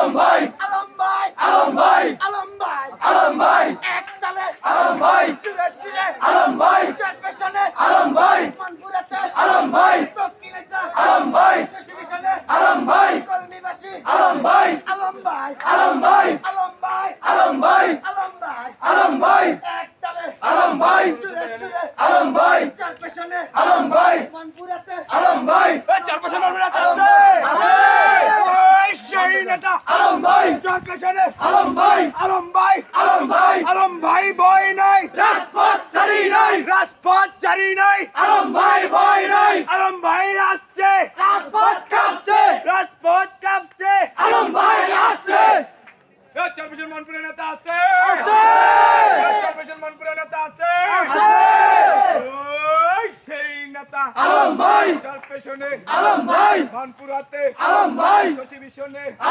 আলম ভাই আলম ভাই আলম ভাই আলম ভাই আলম ভাই একতালে আলম ভাই সুরে সুরে আলম ভাই চারপেশনে আলম ভাই মনপুরাতে আলম ভাই দক্ষিণেতে আলম ভাই জেসিবিশনে আলম ভাই কলমিবাসী আলম ভাই আলম ভাই আলম ভাই আলম ভাই আলম ভাই আলম ভাই আলম ভাই একতালে আলম ভাই সুরে সুরে আলম ভাই চারপেশনে আলম ভাই মনপুরাতে আলম ভাই চারপাশে মানবরা আছে আছে ওই সেই নেতা আলম ভাই চারপাশে আলম ভাই আলম ভাই আলম ভাই আলম ভাই ভয় নাই রাজপথ ছাড়ি নাই রাজপথ জারি নাই আলম ভাই ভয় নাই আলম ভাই আসছে রাজপথ কাঁপছে রাজপথ কাঁপছে আলম ভাই আসছে চারপাশে মনপুরের নেতা আছে আছে চারপাশে মনপুরের নেতা আছে আছে ওই সেই নেতা আলম ভাই চারপাশে আলম ভাই মনপুরাতে আলম ভাই শশী ভীষণে